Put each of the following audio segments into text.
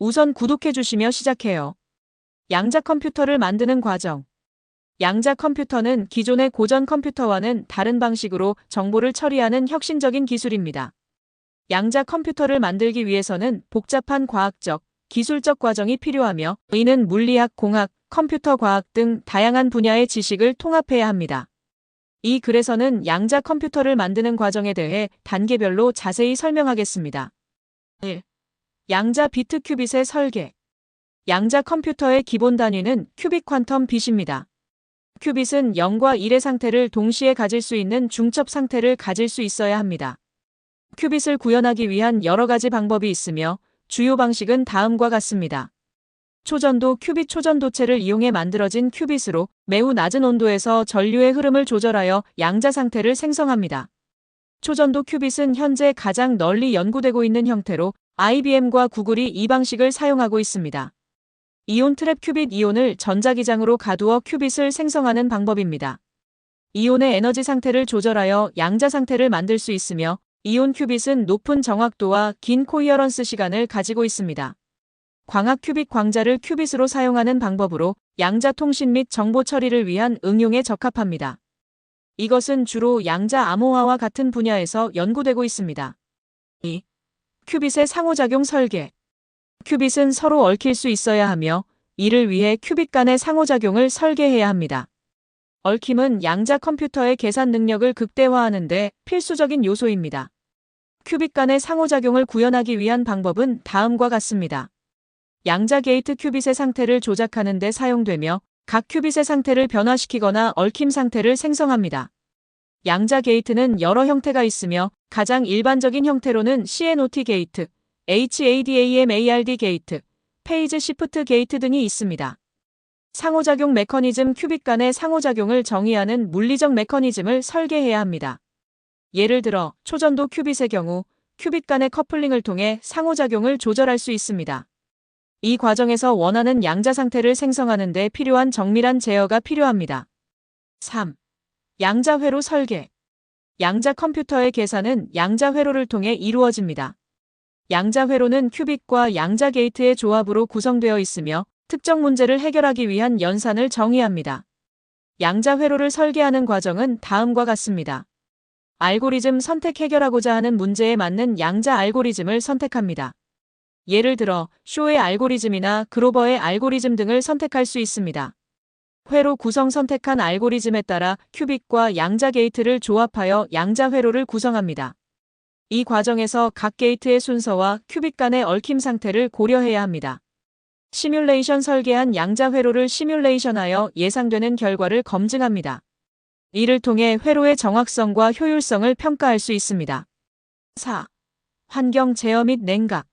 우선 구독해 주시며 시작해요. 양자 컴퓨터를 만드는 과정. 양자 컴퓨터는 기존의 고전 컴퓨터와는 다른 방식으로 정보를 처리하는 혁신적인 기술입니다. 양자 컴퓨터를 만들기 위해서는 복잡한 과학적, 기술적 과정이 필요하며 이는 물리학, 공학, 컴퓨터 과학 등 다양한 분야의 지식을 통합해야 합니다. 이 글에서는 양자 컴퓨터를 만드는 과정에 대해 단계별로 자세히 설명하겠습니다. 1. 양자 비트 큐빗의 설계. 양자 컴퓨터의 기본 단위는 큐빅 퀀텀 bit입니다. 큐빗은 0과 1의 상태를 동시에 가질 수 있는 중첩 상태를 가질 수 있어야 합니다. 큐빗을 구현하기 위한 여러 가지 방법이 있으며 주요 방식은 다음과 같습니다. 초전도 큐빗 초전도체를 이용해 만들어진 큐빗으로 매우 낮은 온도에서 전류의 흐름을 조절하여 양자 상태를 생성합니다. 초전도 큐빗은 현재 가장 널리 연구되고 있는 형태로 IBM과 구글이 이 방식을 사용하고 있습니다. 이온 트랩 큐빗 이온을 전자기장으로 가두어 큐빗을 생성하는 방법입니다. 이온의 에너지 상태를 조절하여 양자 상태를 만들 수 있으며 이온 큐빗은 높은 정확도와 긴 코히어런스 시간을 가지고 있습니다. 광학 큐빗 광자를 큐빗으로 사용하는 방법으로 양자 통신 및 정보 처리를 위한 응용에 적합합니다. 이것은 주로 양자 암호화와 같은 분야에서 연구되고 있습니다. 2. 큐빗의 상호작용 설계. 큐빗은 서로 얽힐 수 있어야 하며 이를 위해 큐빗 간의 상호작용을 설계해야 합니다. 얽힘은 양자 컴퓨터의 계산 능력을 극대화하는 데 필수적인 요소입니다. 큐빗 간의 상호작용을 구현하기 위한 방법은 다음과 같습니다. 양자 게이트 큐빗의 상태를 조작하는 데 사용되며 각 큐빗의 상태를 변화시키거나 얽힘 상태를 생성합니다. 양자 게이트는 여러 형태가 있으며 가장 일반적인 형태로는 CNOT 게이트, HADAMARD 게이트, 페이즈 시프트 게이트 등이 있습니다. 상호작용 메커니즘 큐빗 간의 상호작용을 정의하는 물리적 메커니즘을 설계해야 합니다. 예를 들어 초전도 큐빗의 경우 큐빗 간의 커플링을 통해 상호작용을 조절할 수 있습니다. 이 과정에서 원하는 양자 상태를 생성하는 데 필요한 정밀한 제어가 필요합니다. 3. 양자 회로 설계. 양자 컴퓨터의 계산은 양자 회로를 통해 이루어집니다. 양자 회로는 큐빗과 양자 게이트의 조합으로 구성되어 있으며 특정 문제를 해결하기 위한 연산을 정의합니다. 양자 회로를 설계하는 과정은 다음과 같습니다. 알고리즘 선택 해결하고자 하는 문제에 맞는 양자 알고리즘을 선택합니다. 예를 들어 쇼의 알고리즘이나 그로버의 알고리즘 등을 선택할 수 있습니다. 회로 구성 선택한 알고리즘에 따라 큐빗과 양자 게이트를 조합하여 양자 회로를 구성합니다. 이 과정에서 각 게이트의 순서와 큐빗 간의 얽힘 상태를 고려해야 합니다. 시뮬레이션 설계한 양자 회로를 시뮬레이션하여 예상되는 결과를 검증합니다. 이를 통해 회로의 정확성과 효율성을 평가할 수 있습니다. 4. 환경 제어 및 냉각.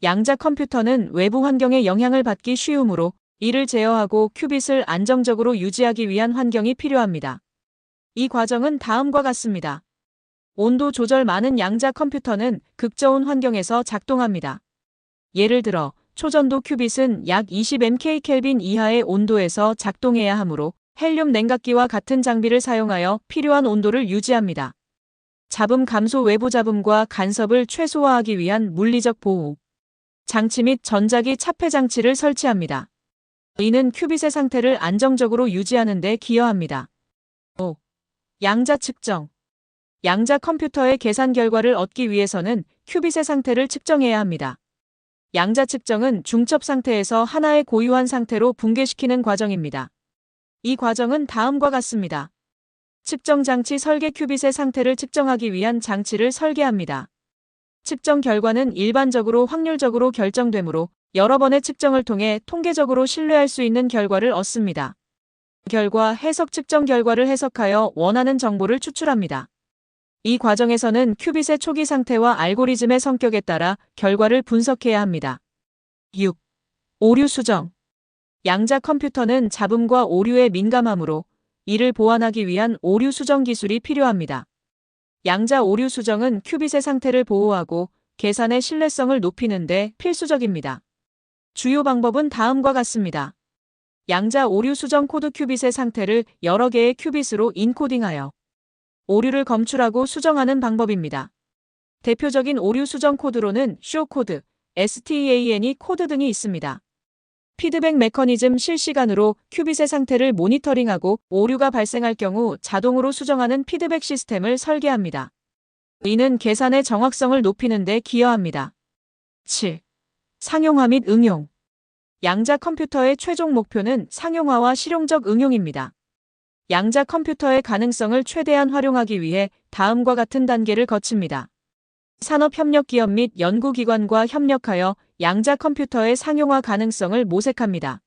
양자 컴퓨터는 외부 환경의 영향을 받기 쉬우므로 이를 제어하고 큐빗을 안정적으로 유지하기 위한 환경이 필요합니다. 이 과정은 다음과 같습니다. 온도 조절 많은 양자 컴퓨터는 극저온 환경에서 작동합니다. 예를 들어 초전도 큐빗은 약 20mK 이하의 온도에서 작동해야 하므로 헬륨 냉각기와 같은 장비를 사용하여 필요한 온도를 유지합니다. 잡음 감소 외부 잡음과 간섭을 최소화하기 위한 물리적 보호 장치 및 전자기 차폐 장치를 설치합니다. 이는 큐빗의 상태를 안정적으로 유지하는 데 기여합니다. 5. 양자 측정. 양자 컴퓨터의 계산 결과를 얻기 위해서는 큐빗의 상태를 측정해야 합니다. 양자 측정은 중첩 상태에서 하나의 고유한 상태로 붕괴시키는 과정입니다. 이 과정은 다음과 같습니다. 측정 장치 설계 큐빗의 상태를 측정하기 위한 장치를 설계합니다. 측정 결과는 일반적으로 확률적으로 결정되므로 여러 번의 측정을 통해 통계적으로 신뢰할 수 있는 결과를 얻습니다. 결과 해석 측정 결과를 해석하여 원하는 정보를 추출합니다. 이 과정에서는 큐빗의 초기 상태와 알고리즘의 성격에 따라 결과를 분석해야 합니다. 6. 오류 수정. 양자 컴퓨터는 잡음과 오류에 민감하므로 이를 보완하기 위한 오류 수정 기술이 필요합니다. 양자 오류 수정은 큐빗의 상태를 보호하고 계산의 신뢰성을 높이는 데 필수적입니다. 주요 방법은 다음과 같습니다. 양자 오류 수정 코드 큐빗의 상태를 여러 개의 큐빗으로 인코딩하여 오류를 검출하고 수정하는 방법입니다. 대표적인 오류 수정 코드로는 쇼 코드, STAN이 코드 등이 있습니다. 피드백 메커니즘 실시간으로 큐빗의 상태를 모니터링하고 오류가 발생할 경우 자동으로 수정하는 피드백 시스템을 설계합니다. 이는 계산의 정확성을 높이는 데 기여합니다. 7. 상용화 및 응용. 양자 컴퓨터의 최종 목표는 상용화와 실용적 응용입니다. 양자 컴퓨터의 가능성을 최대한 활용하기 위해 다음과 같은 단계를 거칩니다. 산업협력기업 및 연구기관과 협력하여 양자 컴퓨터의 상용화 가능성을 모색합니다.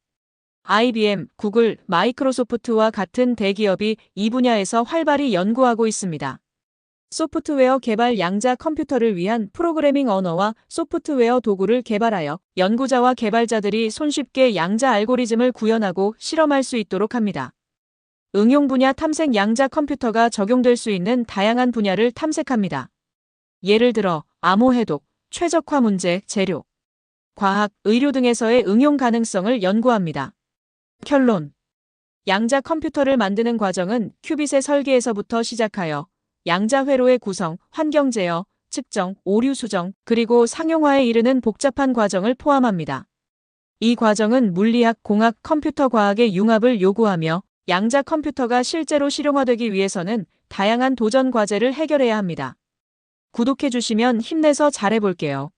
IBM, 구글, 마이크로소프트와 같은 대기업이 이 분야에서 활발히 연구하고 있습니다. 소프트웨어 개발 양자 컴퓨터를 위한 프로그래밍 언어와 소프트웨어 도구를 개발하여 연구자와 개발자들이 손쉽게 양자 알고리즘을 구현하고 실험할 수 있도록 합니다. 응용 분야 탐색 양자 컴퓨터가 적용될 수 있는 다양한 분야를 탐색합니다. 예를 들어 암호 해독, 최적화 문제, 재료, 과학, 의료 등에서의 응용 가능성을 연구합니다. 결론. 양자 컴퓨터를 만드는 과정은 큐빗의 설계에서부터 시작하여 양자 회로의 구성, 환경 제어, 측정, 오류 수정, 그리고 상용화에 이르는 복잡한 과정을 포함합니다. 이 과정은 물리학, 공학, 컴퓨터 과학의 융합을 요구하며 양자 컴퓨터가 실제로 실용화되기 위해서는 다양한 도전 과제를 해결해야 합니다. 구독해주시면 힘내서 잘해볼게요.